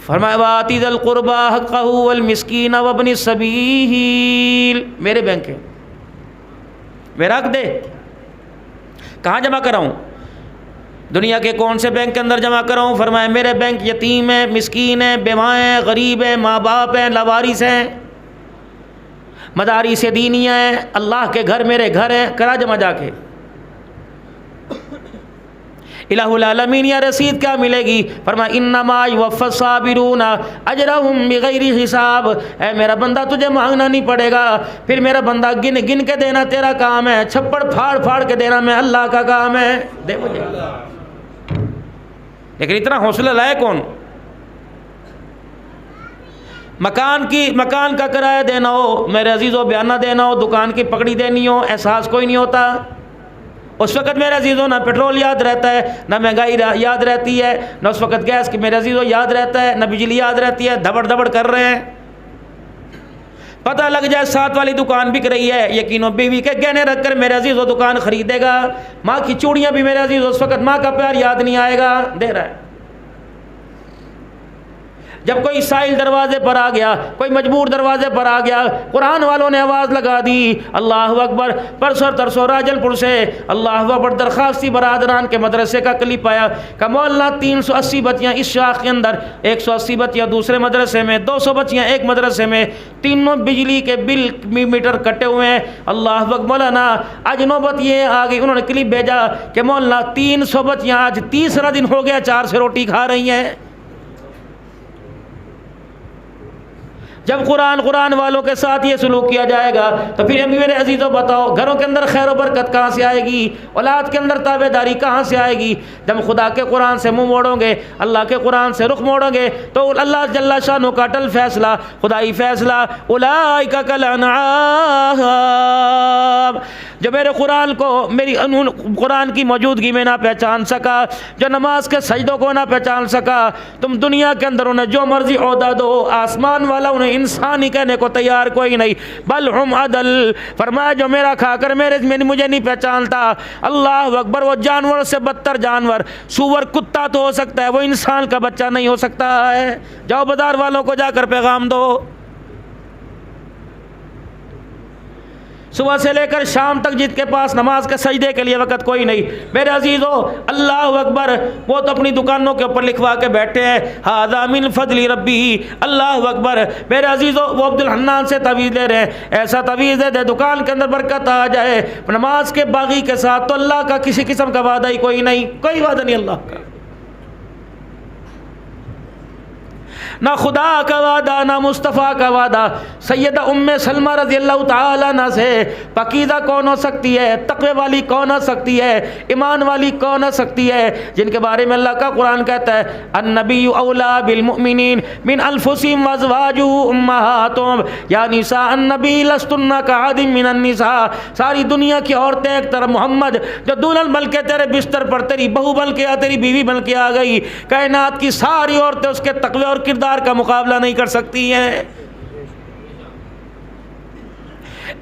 फरमाया वाती ज़िल क़ुरबा हक़्क़हु वल मिस्कीन वब्नि सबील, मेरे बैंक है, मेरा हक दे। कहाँ जमा कराऊँ? दुनिया के कौन से बैंक के अंदर जमा कराऊँ? फरमाया मेरे बैंक यतीम है, मिस्कीन है, बेवाएँ हैं, गरीब हैं, माँ बाप हैं, लवारिस हैं, मदारिस दीनिया हैं, अल्लाह के घर मेरे घर हैं, करा जमा जाके। इलाहुल आलमीन या रसीद क्या मिलेगी? फरमाया इन्नमा युवफ़्फ़स साबिरूना अजरहुम बिगैरि हिसाब। है मेरा बंदा, तुझे मांगना नहीं पड़ेगा, फिर मेरा बंदा गिन गिन के देना तेरा काम है, छप्पड़ फाड़ फाड़ के देना मैं अल्लाह का काम है, दे मुझे। लेकिन इतना हौसला लाए कौन? मकान का किराया देना हो, मेरे अजीज़ों बयाना देना हो, दुकान की पकड़ी देनी हो, एहसास कोई नहीं होता। उस वक़्त मेरे अजीज़ों ना पेट्रोल याद रहता है, ना महंगाई याद रहती है, ना उस वक़्त गैस की मेरे अजीज़ों याद रहता है, ना बिजली याद रहती है, धबड़ धबड़ कर रहे हैं। पता लग जाए साथ वाली दुकान बिक रही है, यकीनो बीवी के गहने रख कर मेरे अजीज़ों दुकान खरीदेगा। माँ की चूड़ियाँ भी मेरे अजीज़ों उस वक़्त माँ का प्यार याद नहीं आएगा, दे रहा है। जब कोई साइल दरवाजे पर आ गया, कोई मजबूर दरवाजे पर आ गया, कुरान वालों ने आवाज़ लगा दी अल्लाह अकबर। परसों तरसों राजलपुर से अल्लाह अकबर दरखास्ती बरादरान के मदरसे का क्लिप आया कि मौलाना 380 बच्चियाँ इस शाख के अंदर, 180 बच्चियाँ दूसरे मदरसे में, 200 बच्चियाँ एक मदरसे में, तीनों बिजली के बिल मीटर कटे हुए हैं। अल्लाह अकबर। मौलाना आज नौबत ये आ गई, उन्होंने क्लिप भेजा कि मौलाना 300 बच्चियाँ आज तीसरा दिन हो गया 4 से रोटी खा रही हैं। जब कुरान वालों के साथ ये सलूक किया जाएगा तो फिर मेरे अजीज़ों बताओ घरों के अंदर खैर बरकत कहाँ से आएगी? औलाद के अंदर ताबेदारी कहाँ से आएगी? जब खुदा के कुरान से मुंह मोड़ोगे, अल्लाह के कुरान से रुख मोड़ोगे तो अल्लाह जल्ला शानो का अटल फैसला, खुदाई फैसला, उलाइका कल अनआम। जो मेरे कुरान को, मेरी कुरान की मौजूदगी में ना पहचान सका, जो नमाज के सजदों को ना पहचान सका, तुम दुनिया के अंदर उन्हें जो मर्जी ओहदा दो, आसमान वाला उन्हें इंसान ही कहने को तैयार कोई नहीं। बल हम अदल। फरमाया जो मेरा खाकर मुझे नहीं पहचानता, अल्लाह अकबर, वो जानवर से बदतर जानवर, सूअर कुत्ता तो हो सकता है, वो इंसान का बच्चा नहीं हो सकता है। जाओ बाजार वालों को जाकर पैगाम दो। सुबह से लेकर शाम तक जिसके पास नमाज के सजदे के लिए वक़्त कोई नहीं। मेरे अजीज़ों अल्लाह अकबर, वो तो अपनी दुकानों के ऊपर लिखवा के बैठे हैं हाज़ा मिन फज़ली रब्बी। अल्लाह अकबर। मेरे अजीज़ों वो अब्दुल हन्नान से तवीज़ ले रहे हैं, ऐसा तवीज़ दे दुकान के अंदर बरकत आ जाए। नमाज के बागी के साथ तो अल्लाह का किसी किस्म का वादा ही कोई नहीं, कोई वादा नहीं अल्लाह का, ना खुदा का वादा, ना मुस्तफ़ा का वादा। सैयदा उम्मे सलमा रज़ी अल्लाह ताला अन्हा से पकीज़ा कौन हो सकती है, तक़वे वाली कौन हो सकती है, ईमान वाली कौन हो सकती है, जिनके बारे में अल्लाह का कुरान कहता है अन्नबी औला बिल मुमिनीन मिन अनफुसिहिम व अज़वाजुहु उम्महातुहुम या निसा अन्नबी लस्तुन्ना कअहदिम मिनन निसा। सारी दुनिया की औरतें एक तरफ, मोहम्मद जो दुल्हन बन के तेरे बिस्तर पर, तेरी बहू बन के या तेरी बीवी बन के आ गई, कायनात की सारी औरतें उसके तक़वे और किरदार का मुकाबला नहीं कर सकती हैं।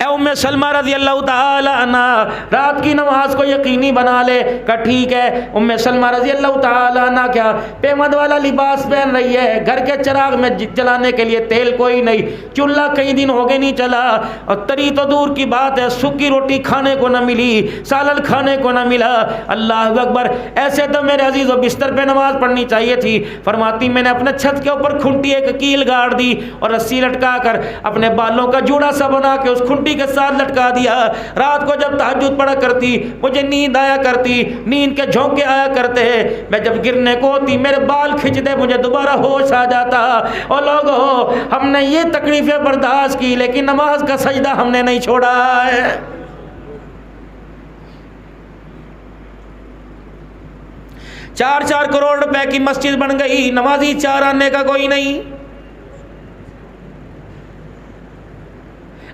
उम्मे सलमा रज़ी अल्लाह ताला अन्हा रात की नमाज को यकीनी बना ले का ठीक है। उम्मे सलमा रज़ी अल्लाह ताला अन्हा क्या पेमद वाला लिबास पहन रही है, घर के चिराग में जलाने के लिए तेल कोई नहीं, चूल्हा कई दिन हो गए नहीं चला, और तरी तो दूर की बात है, सूखी रोटी खाने को न मिली, सालन खाने को न मिला। अल्लाह अकबर। ऐसे तो मेरे अजीज़ों बिस्तर पे नमाज पढ़नी चाहिए थी। फरमाती मैंने अपने छत के ऊपर खुंटी एक कील गाड़ दी और रस्सी लटका कर अपने बालों का जूड़ा सा बना के उस खुंटी के साथ लटका दिया। रात को जब तहज्जुद पढ़ा करती मुझे नींद आया करती, नींद के झोंके आया करते हैं, मैं जब गिरने को होती मेरे बाल खींच दे, मुझे दोबारा होश आ जाता। और लोगों हमने ये तकलीफें बर्दाश्त की लेकिन नमाज का सजदा हमने नहीं छोड़ा है। 4-4 करोड़ रुपए की मस्जिद बन गई, नमाजी 4 आने का कोई नहीं।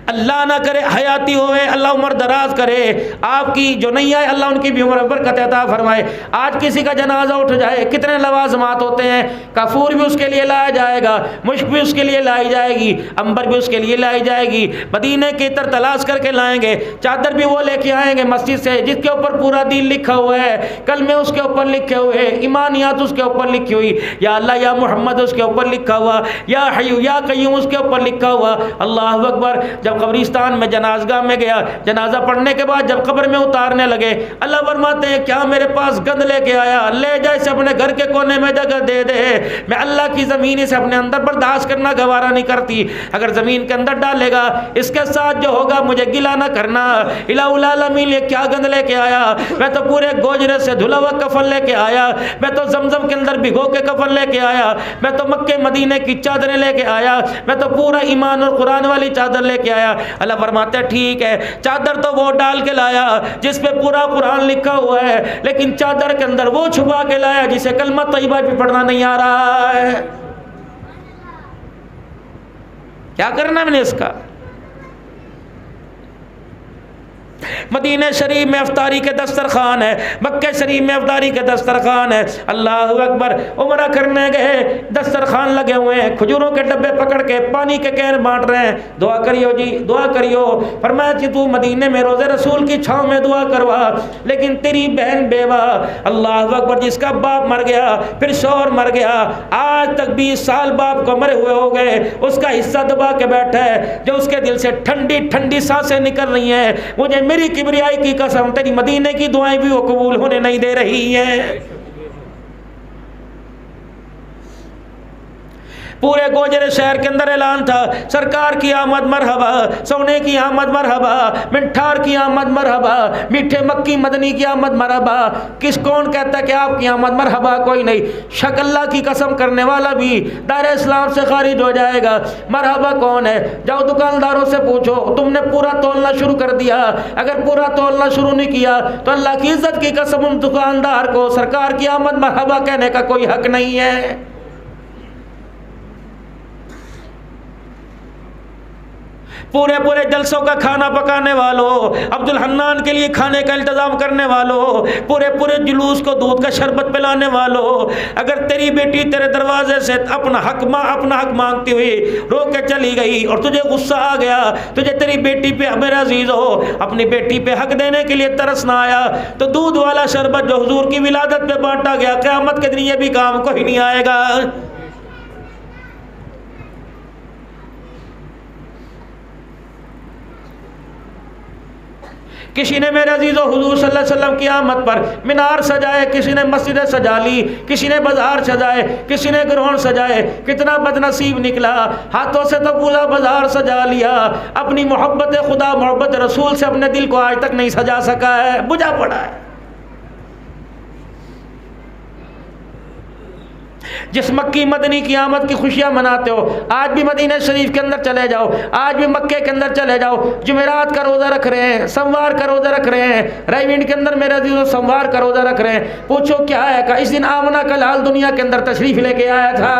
अल्लाह ना करे हयाती होवे, अल्लाह उम्र दराज करे, आपकी जो नहीं आए अल्लाह उनकी भी उम्र बरकत अता फरमाए। आज किसी का जनाजा उठ जाए, कितने लवाजमात होते हैं, काफूर भी उसके लिए लाया जाएगा, मुश्क भी उसके लिए लाई जाएगी, अंबर भी उसके लिए लाई जाएगी, मदीने की तर तलाश करके लाएंगे, चादर भी वो लेके आएंगे मस्जिद से जिसके ऊपर पूरा दीन लिखा हुआ है, कलमे उसके ऊपर लिखे हुए, ईमानियात उसके ऊपर लिखी हुई, या अल्लाह या मोहम्मद उसके ऊपर लिखा हुआ, या हय्यू या कय्यूम उसके ऊपर लिखा हुआ। अल्लाह अकबर। जब कब्रिस्तान में जनाजगा में गया, जनाजा पढ़ने के बाद जब कब्र में उतारने लगे, अल्लाह फरमाते हैं क्या मेरे पास गंद लेके आया, ले जाए इसे अपने घर के कोने में जगह दे दे। मैं अल्लाह की ज़मीन इसे अपने अंदर बर्दाश्त करना गवारा नहीं करती, अगर ज़मीन के अंदर डालेगा इसके साथ जो होगा मुझे गिला ना करना। इलाहुल आलमीन ये क्या गंद लेके आया, मैं तो पूरे गोजरे से धुला हुआ कफन लेके आया, मैं तो जमजम के अंदर भिगो के कफन लेके आया, मैं तो मक्के मदीने की चादरें लेके आया, मैं तो पूरा ईमान और कुरान वाली चादर लेके आया। अल्लाह फरमाते ठीक है, चादर तो वो डाल के लाया जिस पे पूरा कुरान लिखा हुआ है, लेकिन चादर के अंदर वो छुपा के लाया जिसे कलमा तैयबा भी पढ़ना नहीं आ रहा है। क्या करना मैंने इसका? मदीने शरीफ में अफ्तारी के दस्तरखान है, मक्के शरीफ में अफ्तारी के दस्तरखान है। अल्लाह अकबर। उमरा करने गए, दस्तरखान लगे हुए हैं, खजूरों के डब्बे पकड़ के पानी के कैन बांट रहे हैं, दुआ करियो जी दुआ करियो। फरमाया कि तू मदीने में रोज़े रसूल की छाँव में दुआ करवा, लेकिन तेरी बहन बेवा, अल्लाह अकबर, जिसका बाप मर गया फिर शौहर मर गया, आज तक 20 साल बाप को मरे हुए हो गए, उसका हिस्सा दबा के बैठा है, जो उसके दिल से ठंडी ठंडी सांसें निकल रही हैं, मुझे मेरी किबरियाई की कसम तेरी मदीने की दुआएं भी वो कबूल होने नहीं दे रही हैं। पूरे गोजरे शहर के अंदर ऐलान था, सरकार की आमद मरहबा, सोने की आमद मरहबा, मिठार की आमद मरहबा, मीठे मक्की मदनी की आमद मरहबा। किस कौन कहता कि आपकी आमद मरहबा? कोई नहीं। शक अल्लाह की कसम करने वाला भी दायरे इस्लाम से खारिज हो जाएगा। मरहबा कौन है? जाओ दुकानदारों से पूछो, तुमने पूरा तोलना शुरू कर दिया? अगर पूरा तोलना शुरू नहीं किया तो अल्लाह की इज्जत की कसम उन दुकानदार को सरकार की आमद मरहबा कहने का कोई हक नहीं है। पूरे पूरे जलसों का खाना पकाने वालों, अब्दुल हन्नान के लिए खाने का इंतजाम करने वालों, पूरे पूरे जुलूस को दूध का शरबत पिलाने वालों, अगर तेरी बेटी तेरे दरवाजे से अपना हक मांगती हुई रो के चली गई और तुझे गुस्सा आ गया, तुझे तेरी बेटी पे, मेरे अजीज हो, अपनी बेटी पे हक देने के लिए तरस ना आया, तो दूध वाला शरबत जो हुजूर की विलादत पे बांटा गया, क़यामत के दिन ये भी काम कोई नहीं आएगा। किसी ने मेरे अजीज़ो हुजूर सल्लल्लाहु अलैहि वसल्लम की आमद पर मीनार सजाए, किसी ने मस्जिद सजा ली, किसी ने बाजार सजाए, किसी ने ग्राउंड सजाए। कितना बदनसीब निकला, हाथों से तो पूरा बाजार सजा लिया, अपनी मोहब्बत खुदा मोहब्बत रसूल से अपने दिल को आज तक नहीं सजा सका है, बुझा पड़ा है। जिस मक्की मदनी की आमद की खुशियां मनाते हो, आज भी मदीना शरीफ के अंदर चले जाओ, आज भी मक्के के अंदर चले जाओ, जुमेरात का रोज़ा रख रहे हैं, सोमवार का रोज़ा रख रहे हैं, रायविंड के अंदर मेरे अजीज़ों सोमवार का रोज़ा रख रहे हैं। पूछो क्या है? का इस दिन आमना का लाल दुनिया के अंदर तशरीफ लेके आया था।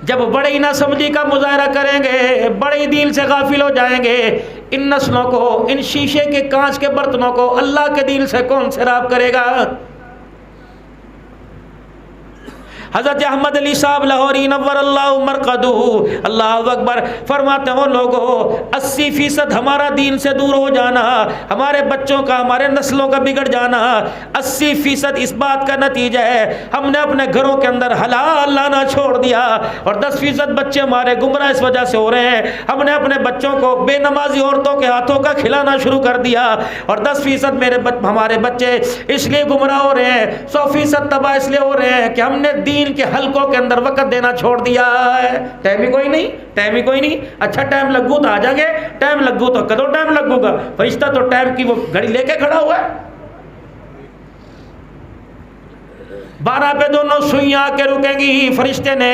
जब बड़े ही ना समझी का मुजाहरा करेंगे, बड़े ही दिल से गाफिल हो जाएंगे, इन नस्लों को, इन शीशे के कांच के बर्तनों को अल्लाह के दिल से कौन सैराब करेगा? हज़रत अहमद अली साहब लाहौरी नव्वरल्लाहु मरक़दहू, अल्लाहु अकबर, फरमाते हो लोगों 80% हमारा दीन से दूर हो जाना, हमारे बच्चों का, हमारे नस्लों का बिगड़ जाना, 80% इस बात का नतीजा है हमने अपने घरों के अंदर हलाल लाना छोड़ दिया, और 10% बच्चे हमारे गुमराह इस वजह से हो रहे हैं, हमने अपने बच्चों को बेनमाजी औरतों के हाथों का खिलाना शुरू कर दिया, और 10% हमारे बच्चे इसलिए गुमराह हो रहे हैं, 100% तबाह इसलिए हो रहे हैं कि हमने दीन के हलकों के अंदर वक्त देना छोड़ दिया है। टाइम ही कोई नहीं, टाइम ही कोई नहीं। अच्छा टाइम लगू तो आ जाएंगे, टाइम लगू तो कदों टाइम लगूगा, फरिश्ता तो टाइम की वो घड़ी लेके खड़ा हुआ है। 12 पे दोनों सुइयां आके रुकेंगी, फरिश्ते ने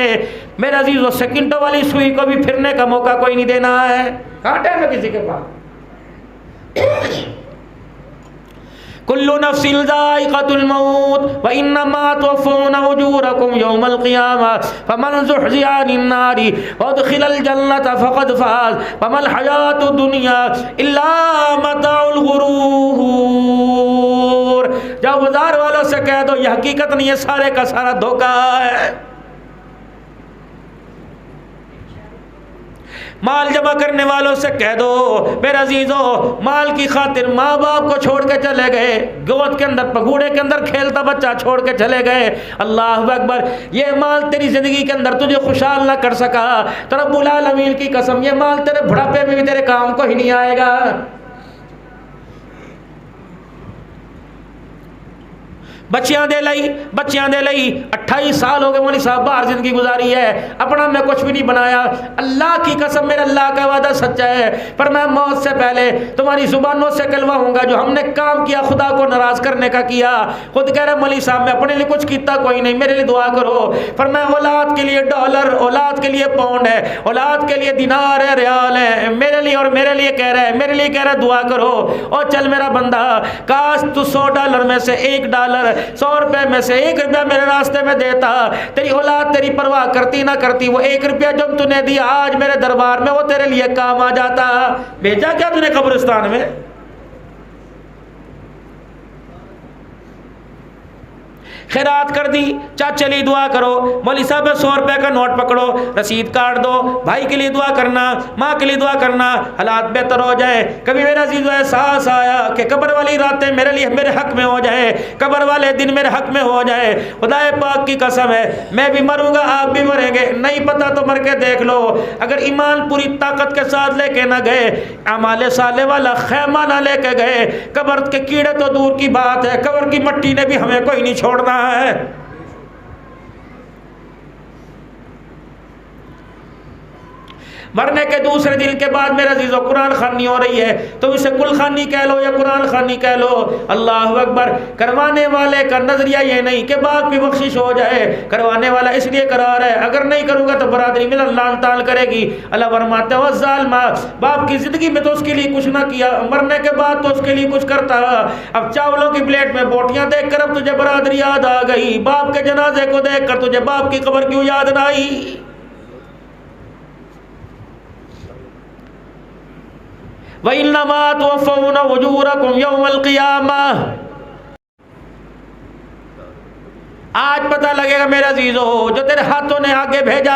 मेरे अजीजों सेकंडों वाली सुई को भी फिरने का मौका कोई नहीं देना है। कहाँ टाइम है किसी के पास? कुल कुल्लु नफ्सिन ज़ाइक़तुल मौत व इन्नमा तुवफ़्फ़ूना उजूरकुम यौमल क़ियामह फमन ज़ुहज़िहा अनिन नारि व उदख़िलल जन्नत फ़क़द फ़ाज़ वमल हयातुद दुनिया इल्ला मताउल गुरूर। जब बाजार वालों से कह दो ये हकीकत नहीं है, सारे का सारा धोखा है। माल जमा करने वालों से कह दो मेरे अजीजों, माल की खातिर माँ बाप को छोड़ के चले गए, गोद के अंदर पगूड़े के अंदर खेलता बच्चा छोड़ के चले गए। अल्लाह अकबर, ये माल तेरी जिंदगी के अंदर तुझे खुशहाल ना कर सका तो रब्बुल आलमीन की कसम ये माल तेरे बुढ़ापे में भी तेरे काम को ही नहीं आएगा। बच्चियां दे लई 28 साल हो गए मौलवी साहब, बाहर जिंदगी गुजारी है, अपना मैं कुछ भी नहीं बनाया। अल्लाह की कसम मेरा अल्लाह का वादा सच्चा है, पर मैं मौत से पहले तुम्हारी जुबानों से कहलवाऊंगा जो हमने काम किया खुदा को नाराज करने का किया। खुद कह रहे मौलवी साहब मैं अपने लिए कुछ किया कोई नहीं, मेरे लिए दुआ करो। पर मैं औलाद के लिए डॉलर, औलाद के लिए पाउंड है, औलाद के लिए दिनार है, रियाल है, मेरे लिए और मेरे लिए कह रहा है, मेरे लिए कह रहा है दुआ करो। और चल मेरा बंदा, काश तू $100 में से $1, 100 रुपए में से $1 मेरे रास्ते में देता, तेरी औलाद तेरी परवाह करती ना करती, वो $1 जो तूने दिया आज मेरे दरबार में वो तेरे लिए काम आ जाता। भेजा क्या तूने कब्रिस्तान में? खैरात कर दी, चली दुआ करो। मौलवी साहब 100 रुपए का नोट पकड़ो, रसीद काट दो, भाई के लिए दुआ करना, माँ के लिए दुआ करना, हालात बेहतर हो जाए। कभी मेरा अजीज एहसास आया कि कब्र वाली रातें मेरे लिए मेरे हक में हो जाए, कब्र वाले दिन मेरे हक में हो जाए। खुदाए पाक की कसम है मैं भी मरूंगा आप भी मरेंगे, नहीं पता तो मर के देख लो। अगर ईमान पूरी ताकत के साथ लेके ना गए, अमाले साले वाला खैमा ना लेके गए, कब्र के कीड़े तो दूर की बात है, कब्र की मट्टी ने भी हमें कोई नहीं छोड़ना है। मरने के दूसरे दिन के बाद मेरा अजीजों कुरान खानी हो रही है, तो इसे कुल खानी कह लो या कुरान खानी कह लो। अल्लाह अकबर। करवाने वाले का नजरिया ये नहीं कि बाप की बख्शिश हो जाए, करवाने वाला इसलिए करा रहा है, अगर नहीं करूंगा तो बरादरी में लान तान करेगी। अल्लाह फरमाते हो जालिमा, बाप की जिंदगी में तो उसके लिए कुछ ना किया, मरने के बाद तो उसके लिए कुछ करता। अब चावलों की प्लेट में बोटियां देख कर अब तुझे बरादरी याद आ गई, बाप के जनाजे को देख कर तुझे बाप की कब्र क्यों याद ना आई? वइन्नमा तुवफ़्फ़ऊना उजूरकुम यौमल क़ियामह। आज पता लगेगा मेरे अजीजों जो तेरे हाथों ने आगे भेजा।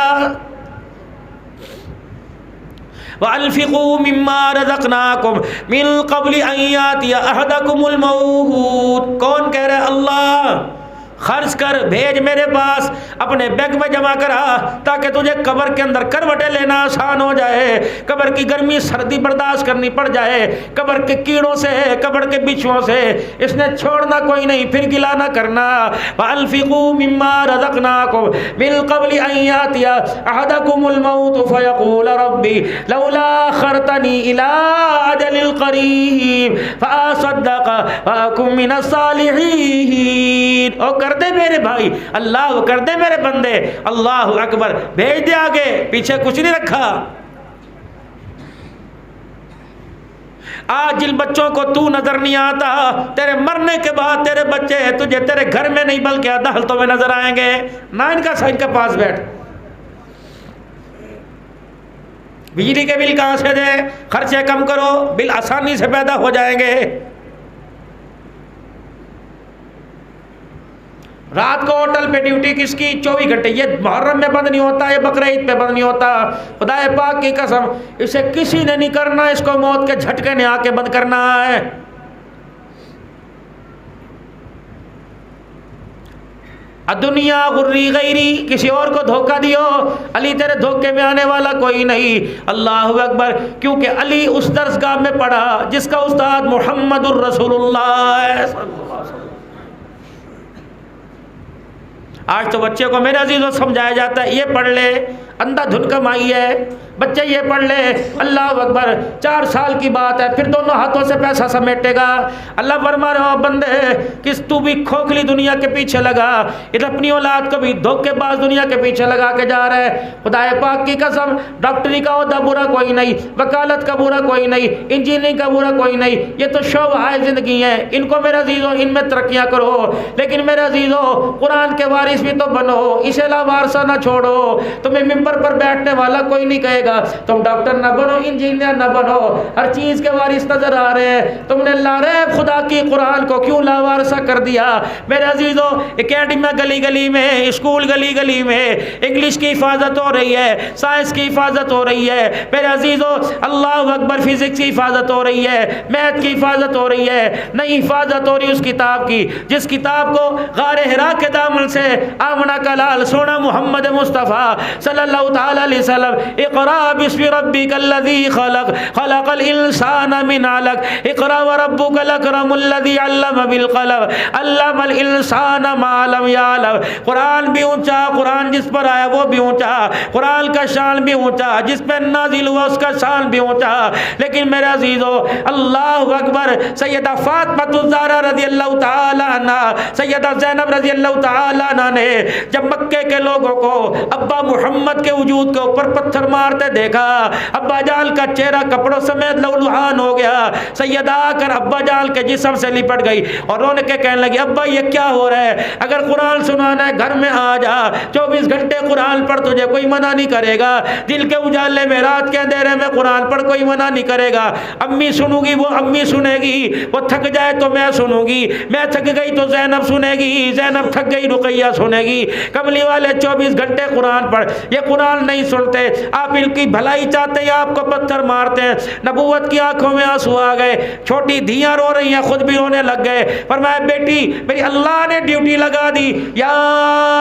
वअन्फ़िक़ू मिम्मा रज़क़नाकुम मिन क़ब्लि अन यातिया अहदकुमुल मौत। कौन कह रहा है? अल्लाह। खर्च कर, भेज मेरे पास, अपने बैंक में जमा करा ताकि तुझे कब्र के अंदर करवटें लेना आसान हो जाए, कब्र की गर्मी सर्दी बर्दाश्त करनी पड़ जाए, कब्र के कीड़ों से, कब्र के बिच्छुओं से इसने छोड़ना कोई नहीं, फिर गिला ना करना। वअन्फ़िक़ू मिम्मा रज़क़नाकुम मिन क़ब्लि अन यातिया अहदकुमुल मौत फ़यक़ूल रब्बी लौला अख़रतनी इला अजलिल क़रीब फ़असद्दक़ वअकुन मिनस सालिहीन। और कर दे मेरे भाई, अल्लाह कर दे मेरे बंदे, अल्लाह अकबर। भेज दे आगे पीछे कुछ नहीं रखा। आज जिन बच्चों को तू नजर नहीं आता, तेरे मरने के बाद तेरे बच्चे तुझे तेरे घर में नहीं बल्कि अदालतों में नजर आएंगे। ना इनका पास बैठ, बिजली के बिल कहां से दे, खर्चे कम करो, बिल आसानी से पैदा हो जाएंगे। रात को होटल पे ड्यूटी किसकी? 24 घंटे। ये मुहर्रम में बंद नहीं होता, ये बकरीद पे बंद नहीं होता। खुदाए पाक की कसम इसे किसी ने नहीं करना, इसको मौत के झटके ने आके बंद करना है। दुनिया गुर्री गैरी, किसी और को धोखा दियो, अली तेरे धोखे में आने वाला कोई नहीं। अल्लाह अकबर। क्योंकि अली उस दरसगाह में पढ़ा जिसका उस्ताद मुहम्मदुर रसूलुल्लाह। आज तो बच्चे को मेरे अजीजों समझाया जाता है ये पढ़ ले, अंधाधुन कमाई है, बच्चे ये पढ़ ले, अल्लाह अकबर, 4 साल की बात है, फिर दोनों हाथों से पैसा समेटेगा। अल्लाह फरमा रहे हो बंदे, किस तू भी खोखली दुनिया के पीछे लगा, इधर अपनी औलाद को भी धोखेबाज दुनिया के पीछे लगा के जा रहा है। खुदाए पाक की कसम, डॉक्टरी का ओहदा बुरा कोई नहीं, वकालत का बुरा कोई नहीं, इंजीनियरिंग का बुरा कोई नहीं, ये तो शोभाए ज़िंदगी है। इनको मेरे अजीज़ों इनमें तरक्कियाँ करो, लेकिन मेरे अजीज़ों कुरान के वारिस भी तो बनो, इसे लावारसा ना छोड़ो। तुम्हें मिंबर पर बैठने वाला कोई नहीं कहेगा तुम डॉक्टर ना बनो, इंजीनियर ना बनो, हर चीज़ के वारिस नजर आ रहे हैं। तुमने लारे खुदा की कुरान को क्यों लावारसा कर दिया? मेरे अजीज़ों, एकेडमी गली गली में, स्कूल गली गली में इंग्लिश की हिफाजत हो रही है, साइंस की हिफाजत हो रही है। मेरे अजीज़ों, अल्लाह अकबर, फिजिक्स की हिफाजत हो रही है, मैथ की हिफाजत हो रही है। नहीं हिफाजत हो रही उस किताब की जिस किताब को गारे हिरा के दामन से आमना का लाल सोना मोहम्मद मुस्तफ़ा सल्लल्लाहु ताला अलैहि वसल्लम, इक़रा बिस्मि रब्बिकल्लज़ी खलक़, खलक़ल इंसाना मिन अलक़, इक़रा व रब्बुकल अकरमुल्लज़ी अल्लम बिल क़लम, अल्लमल इंसाना मा लम यअलम। कुरान भी ऊंचा, कुरान जिस पर आया वो भी ऊंचा, कुरान का शान भी ऊंचा, जिस पर नाजिल हुआ उसका शान भी ऊंचा। लेकिन मेरे अजीज़ों, अल्लाहु अकबर, सैयदा फातिमा ज़हरा रज़ियल्लाहु ताला अन्हा, सैयदा ज़ैनब रज़ियल्लाहु ताला अन्हा ने जब मक्के के लोगों को अब्बा मोहम्मद के वजूद के ऊपर पत्थर मारते देखा, अब्बा जान का चेहरा कपड़ों समेत लहूलुहान हो गया। सैयदा आकर अब्बा जान के जिस्म से लिपट गई और रोने के कहने लगी, अब्बा ये क्या हो रहा है? अगर कुरान सुनाना है घर में आ जा, 24 घंटे कुरान पढ़, तुझे कोई मना नहीं करेगा। दिल के उजाले में, रात के अंधेरे में कुरान पढ़, कोई मना नहीं करेगा। अम्मी सुनूंगी, वो अम्मी सुनेगी, वो थक जाए तो मैं सुनूंगी, मैं थक गई तो ज़ैनब सुनेगी, ज़ैनब थक गई रुकैया सुनेगी। कमली वाले 24 घंटे कुरान पढ़, ये कुरान नहीं सुनते। आप इनकी भलाई चाहते हैं, आपको पत्थर मारते हैं। नबूवत की आंखों में आंसू आ गए, छोटी धियां रो रही हैं, खुद भी रोने लग गए। फरमाया, बेटी मेरी अल्लाह ने ड्यूटी लगा दी, या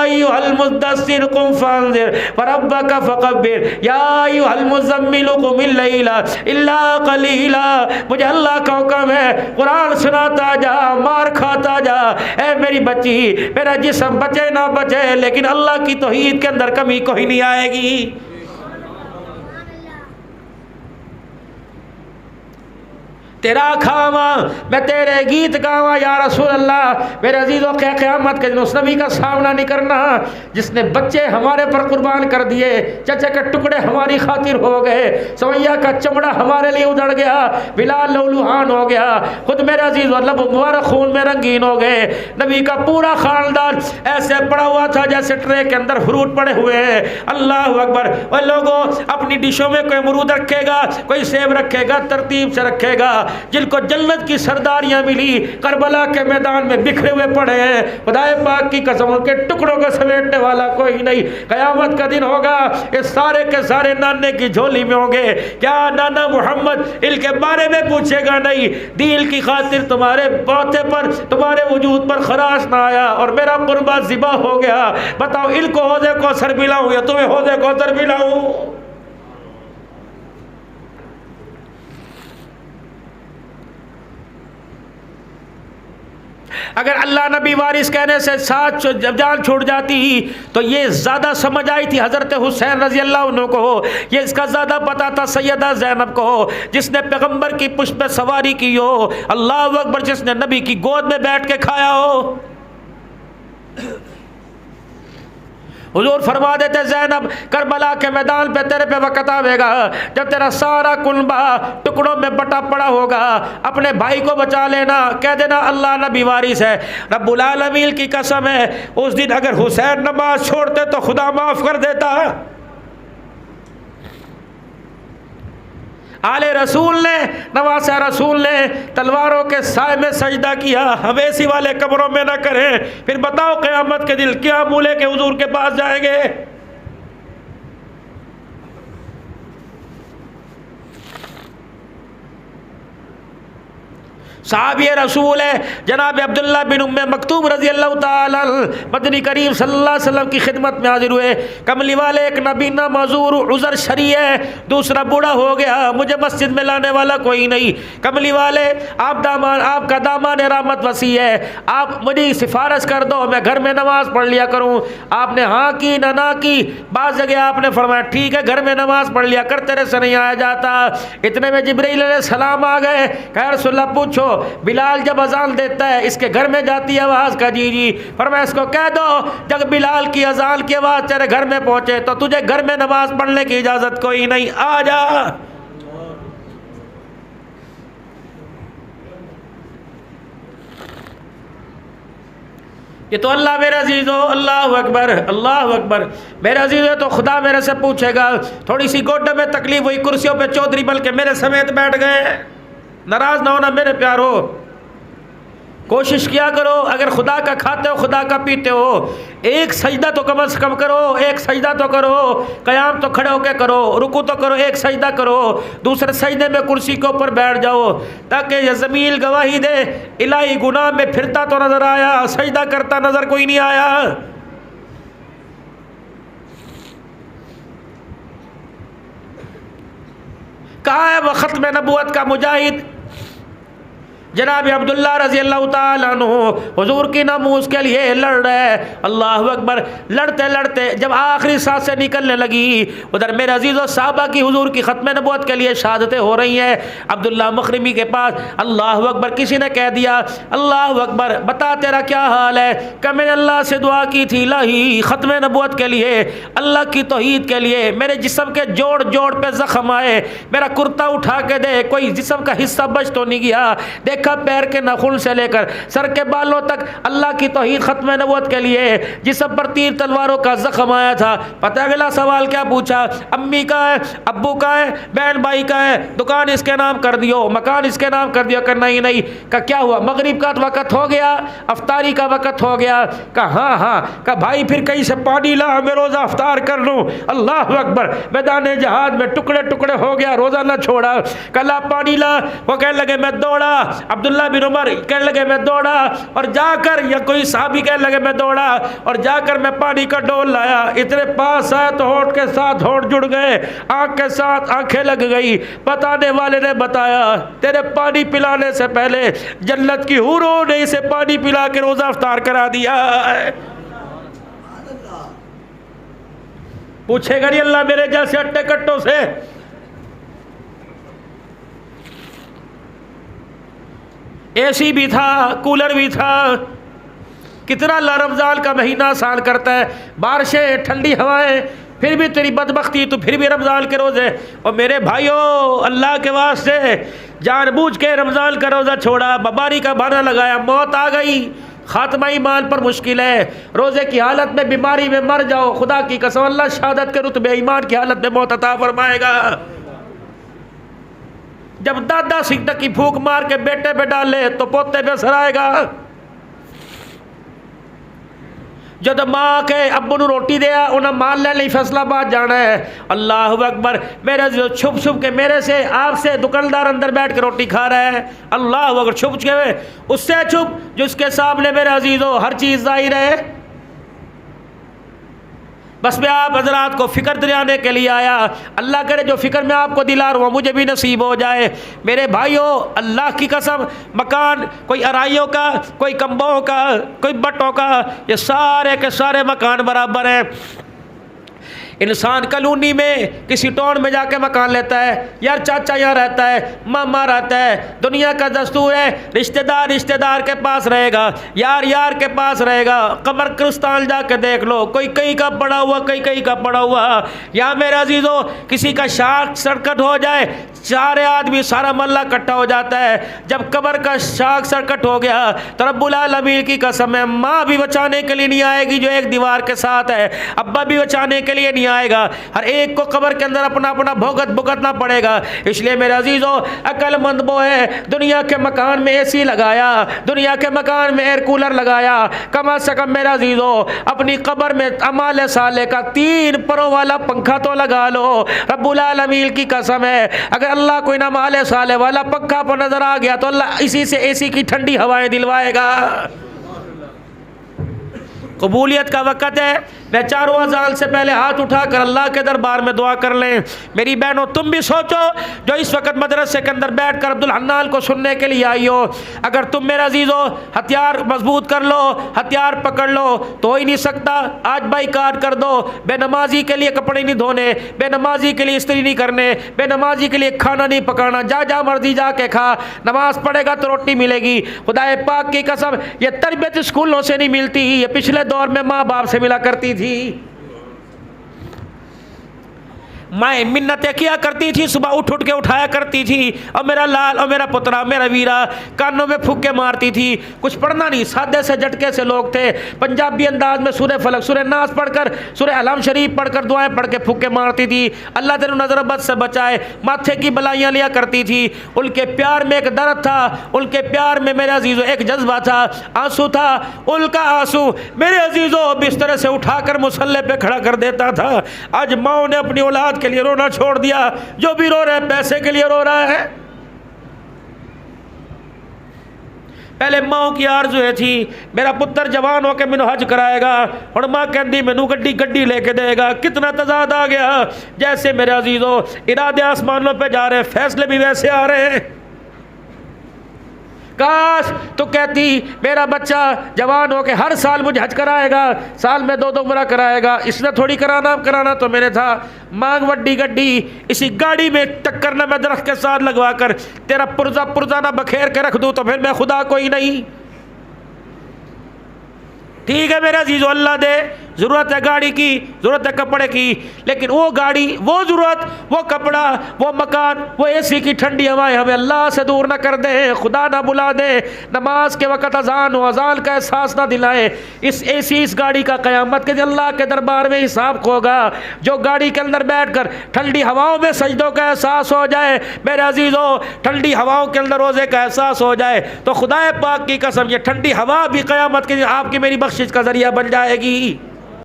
अय्युहल मुद्दस्सिर कुम फअंज़िर व रब्बका फकब्बिर, या अय्युहल मुज़म्मिल कुमिल लैला इल्ला क़लीला। मुझे अल्लाह का हुक्म है, कुरान सुनाता जा, मार खाता जा। ऐ मेरी बच्ची, मेरा जिस्म बचे ना बचे, लेकिन अल्लाह की तौहीद के अंदर कमी कोई नहीं आएगी। तेरा खावा मैं तेरे गीत गावा या रसूल अल्लाह। मेरे अजीज़ों, क्या क़यामत के दिन उस नबी का सामना नहीं करना जिसने बच्चे हमारे पर कुर्बान कर दिए, चचे के टुकड़े हमारी खातिर हो गए, सवैया का चमड़ा हमारे लिए उधड़ गया, बिलाल लहूलुहान हो गया, खुद मेरे अजीज़ों लब मुबारक खून में रंगीन हो गए। नबी का पूरा ख़ानदान ऐसे पड़ा हुआ था जैसे ट्रे के अंदर फ्रूट पड़े हुए हैं। अल्लाह अकबर। और लोगों, अपनी डिशों में कोई अमरूद रखेगा, कोई सेब रखेगा, तरतीब से रखेगा। जिनको जन्नत की सरदारियां मिली करबला के मैदान में बिखरे हुए पड़े हैं। खुदाए पाक की कसम, उनके टुकड़ों को समेटने वाला कोई नहीं। कयामत का दिन होगा, ये सारे के सारे नाने की झोली में होंगे। क्या नाना मोहम्मद इनके बारे में पूछेगा? नहीं। दिल की खातिर तुम्हारे पौधे पर, तुम्हारे वजूद पर खराश ना आया और मेरा कुर्बा ज़िबा हो गया। बताओ, इनको होदे को सर मिलाऊं या तुम्हें होदे को सर मिलाऊं? अगर अल्लाह नबी वारिस कहने से साथ जब जान छूट जाती तो ये ज़्यादा समझ आई थी हज़रत हुसैन रज़ी अल्लाह अन्हु को, ये इसका ज़्यादा पता था सैयदा ज़ैनब को, जिसने पैगंबर की पुष्प पे सवारी की हो। अल्लाह अकबर, जिसने नबी की गोद में बैठ के खाया हो। हुजूर फरमा देते, ज़ैनब करबला के मैदान पे तेरे पे वक़्त आवेगा जब तेरा सारा कुनबा टुकड़ों में बटा पड़ा होगा। अपने भाई को बचा लेना, कह देना अल्लाह नबी वारिस है। रब्बुल आलमीन की कसम है, उस दिन अगर हुसैन नमाज छोड़ते तो खुदा माफ़ कर देता। आले रसूल ने, नवासा रसूल ने तलवारों के साए में सजदा किया, हवेसी वाले कब्रों में ना करें। फिर बताओ क़यामत के दिन क्या बोले के हुजूर के पास जाएंगे? साहबी रसूल है जनाब अब्दुल्ला बिन उम्मे मक्तूम रजी अल्लाह ताला मदनी करीम सल्लल्लाहु अलैहि वसल्लम की खिदमत में हाजिर हुए। कमली वाले एक नबीना मजूर उज़र शरी है, दूसरा बूढ़ा हो गया, मुझे मस्जिद में लाने वाला कोई नहीं। कमली वाले आपका दामान रहमत वसी है, आप मुझे सिफारिश कर दो, मैं घर में नमाज पढ़ लिया करूँ। आपने हाँ की ना की, बाज़ जगह आपने फरमाया ठीक है घर में नमाज पढ़ लिया कर, तेरे से नहीं आया जाता। इतने में जिब्रील अलैहिस्सलाम आ गए, कहा रसूलल्लाह पूछो बिलाल जब अजान देता है इसके घर में जाती है आवाज़ का? जी जी। फरमाया इसको कह दो जब बिलाल की अजान की आवाज़ तेरे घर में पहुंचे तो तुझे घर में नमाज पढ़ने की इजाज़त कोई नहीं, आ जा। ये तो अल्लाह मेरे अजीज़ हो, अल्लाह अकबर अल्लाह अकबर। मेरे अजीज़ है तो खुदा मेरे से पूछेगा, थोड़ी सी गोड्डे में तकलीफ हुई, कुर्सियों पे चौधरी बल्कि मेरे समेत बैठ गए, नाराज़ ना होना मेरे प्यारो। कोशिश किया करो, अगर खुदा का खाते हो खुदा का पीते हो, एक सजदा तो कम से कम करो, एक सजदा तो करो, क़याम तो खड़े होकर करो, रुकू तो करो, एक सजदा करो, दूसरे सजदे में कुर्सी के ऊपर बैठ जाओ ताकि ये ज़मीन गवाही दे इलाही गुनाह में फिरता तो नज़र आया, सजदा करता नज़र कोई नहीं आया। कहाँ है वह ख़त्म नबूवत का मुजाहिद जनाब अब्दुल्ला रज़ी अल्लाह ताला अन्हु हुजूर की नामूस के लिए लड़ रहे। अल्लाह अकबर। लड़ते लड़ते जब आखिरी सांसें निकलने लगी, उधर मेरे अजीज़ साहबा की हुजूर की ख़त्म नबूवत के लिए शहादतें हो रही हैं। अब्दुल्ला मखरिमी के पास अल्लाह अकबर किसी ने कह दिया, अल्लाह अकबर बता तेरा क्या हाल है? कि मैंने अल्लाह से दुआ की थी इलाही ख़त्म नबूवत के लिए, अल्लाह की तौहीद के लिए, मेरे जिस्म के जोड़ जोड़ पे ज़ख्म आए, मेरा कुर्ता उठा के दे, कोई जिस्म का हिस्सा बच तो नहीं गया। देख पैर के नाखून से लेकर सर के बालों तक अल्लाह की तौहीद ख़त्म नबूवत के लिए जिसम पर तीर तलवारों का जख्म आया था। पता अगला सवाल क्या पूछा? अम्मी का है, अब्बू का है, बहन भाई का है, दुकान इसके नाम कर दियो, मकान इसके नाम कर दियो। करना ही नहीं। का क्या हुआ? मगरिब का वक़्त हो गया, अफ्तारी का वक़्त हो गया। कहा हाँ का भाई फिर कहीं से पानी ला, मैं रोज़ा अफ्तार कर लूँ। अल्लाह अकबर। मैदान जहाद में टुकड़े टुकड़े हो गया, रोज़ा ना छोड़ा। कला पानी ला, वो कहने लगे मैं दौड़ा। अब्दुल्ला बिन उमर कहने लगे मैं दौड़ा और जाकर, या कोई साहबी कहने लगे मैं दौड़ा और जाकर मैं पानी का डोल लाया। इतने पास आया तो होठ के साथ होठ जुड़ गए, आंख के साथ आंखें लग गई। बताने वाले ने बताया तेरे पानी पिलाने से पहले जन्नत की हूरों ने इसे पानी पिला के रोजा अफ्तार करा दिया। पूछेगा नहीं अल्लाह मेरे जैसे अट्टे कट्टों से। एसी भी था, कूलर भी था। कितना अल्लाह रमज़ान का महीना आसान करता है, बारिशें, ठंडी हवाएं, फिर भी तेरी बदबख्ती, तो फिर भी रमज़ान के रोज़े। और मेरे भाइयों अल्लाह के वास्ते जानबूझ के रमज़ान का रोज़ा छोड़ा, बीमारी का बहाना लगाया, मौत आ गई, खात्मा ईमान पर मुश्किल है। रोज़े की हालत में बीमारी में मर जाओ, खुदा की कसम अल्लाह शहादत के रुतबे ईमान की हालत में मौत अता फरमाएगा। जब दादा सिगरेट की फूंक मार के बेटे पे डाले तो पोते पे सराएगा। जब माँ के अब्बू ने रोटी दिया उन्हें माल लेने फैसलाबाद जाना है। अल्लाह अकबर। मेरे जो छुप छुप के मेरे से आपसे दुकानदार अंदर बैठ के रोटी खा रहा है, अल्लाह अकबर, छुप के उससे छुप जिसके सामने मेरे अजीज़ों हर चीज़ जाहिर है। बस मैं आप हजरात को फ़िक्र दिलाने के लिए आया। अल्लाह करे जो फ़िक्र मैं आपको दिला रहा हूँ मुझे भी नसीब हो जाए। मेरे भाइयों अल्लाह की कसम, मकान कोई अराइयों का, कोई कम्बों का, कोई बट्टों का, ये सारे के सारे मकान बराबर हैं। इंसान कॉलोनी में किसी टाउन में जाके मकान लेता है, यार चाचा यहाँ रहता है, मामा रहता है, दुनिया का दस्तूर है रिश्तेदार रिश्तेदार के पास रहेगा, यार यार के पास रहेगा। कब्रिस्तान जाके देख लो, कोई कहीं का पड़ा हुआ, कहीं कहीं का पड़ा हुआ। या मेरे अजीज़ों किसी का शार्ट सर्किट हो जाए, सारे आदमी सारा मल्ला इकट्ठा हो जाता है। जब कब्र का शार्ट सर्किट हो गया तो रब्बुल आलमीन की कसम है, माँ भी बचाने के लिए नहीं आएगी जो एक दीवार के साथ है, अब्बा भी बचाने के लिए नहीं नहीं आएगा, हर एक को कब्र के अंदर अपना अपना भुगतना पड़ेगा। इसलिए मेरे अजीज़ों, अक्लमंद वो है दुनिया के मकान में एसी लगाया, दुनिया के मकान में एयर कूलर लगाया, कम से कम मेरे अजीज़ों अपनी कब्र में अमाल साले का 3 परों वाला पंखा तो लगा लो। रब्बुल आलमीन की कसम है, अगर अल्लाह कोई ना अमाल साले वाला पंखा पर नजर आ गया तो अल्लाह इसी से एसी की ठंडी हवाएं दिलवाएगा। कबूलियत का वक़्त है। मैं चारों अज़ान से पहले हाथ उठाकर अल्लाह के दरबार में दुआ कर लें। मेरी बहनों, तुम भी सोचो जो इस वक्त मदरसे के अंदर बैठकर अब्दुल हन्नान को सुनने के लिए आई हो, अगर तुम मेरे अजीज़ों हथियार मजबूत कर लो, हथियार पकड़ लो तो हो ही नहीं सकता। आज बाइकाट कर दो, बेनमाजी के लिए कपड़े नहीं धोने, बेनमाजी के लिए इस्त्री नहीं करने, बेनमाजी के लिए खाना नहीं पकाना, जा मर्जी जाके खा, नमाज पढ़ेगा तो रोटी मिलेगी। खुदा पाक की कसम, ये तरबियत स्कूलों से नहीं मिलती, ये पिछले दौर में माँ बाप से मिला करती थी। माए मिन्नतें किया करती थी, सुबह उठ के उठाया करती थी, और मेरा लाल और मेरा पुत्रा मेरा वीरा, कानों में फूके मारती थी। कुछ पढ़ना नहीं, सादे से झटके से लोग थे। पंजाबी अंदाज में सूरह फलक सूरह नास पढ़कर, सूरह अलम शरीफ पढ़कर दुआएं पढ़ के फूके मारती थी। अल्लाह तेरे नजर बद से बचाए, माथे की बलाइयाँ लिया करती थी। उनके प्यार में एक दर्द था, उनके प्यार में मेरे अजीज़ों एक जज्बा था, आंसू था। उनका आंसू मेरे अजीज़ों बिस्तर से उठाकर मुसल्ले पे खड़ा कर देता था। आज माओ ने अपनी औलाद के लिए रोना छोड़ दिया। जो भी रो रहा है पैसे के लिए रो रहा है। पहले माओ की आरज़ू थी मेरा पुत्र जवान होकर मैनू हज कराएगा, और माँ कहती मैनू गड्डी लेके देगा। कितना तजाद आ गया। जैसे मेरे अजीज़ों इरादे आसमानों पे जा रहे हैं, फैसले भी वैसे आ रहे हैं। काश तो कहती मेरा बच्चा जवान हो के हर साल मुझे हज कराएगा, साल में 2 उम्रा कराएगा। इसने थोड़ी कराना तो मैंने था। मांग वड्डी गड्डी, इसी गाड़ी में टक्कर ना मैं दरख्त के साथ लगवा कर तेरा पुर्जा ना बखेर के रख दूँ तो फिर मैं खुदा कोई नहीं। ठीक है मेरा अजीज़, अल्लाह दे, ज़रूरत है गाड़ी की, ज़रूरत है कपड़े की, लेकिन वो गाड़ी, वो ज़रूरत, वो कपड़ा, वो मकान, वो एसी की ठंडी हवाएं हमें अल्लाह से दूर ना कर दे, खुदा ना बुला दे। नमाज के वक़्त अजान हो, अजान का एहसास ना दिलाए। इस एसी, इस गाड़ी का क़यामत के दिन अल्लाह के दरबार में हिसाब होगा। जो गाड़ी के अंदर बैठ कर ठंडी हवाओं में सजदों का एहसास हो जाए, मेरे अजीज़ों ठंडी हवाओं के अंदर रोज़े का एहसास हो जाए, तो खुदा पाक की कसम ये ठंडी हवा भी क़यामत के दिन आपकी मेरी बख्शिश का ज़रिया बन जाएगी।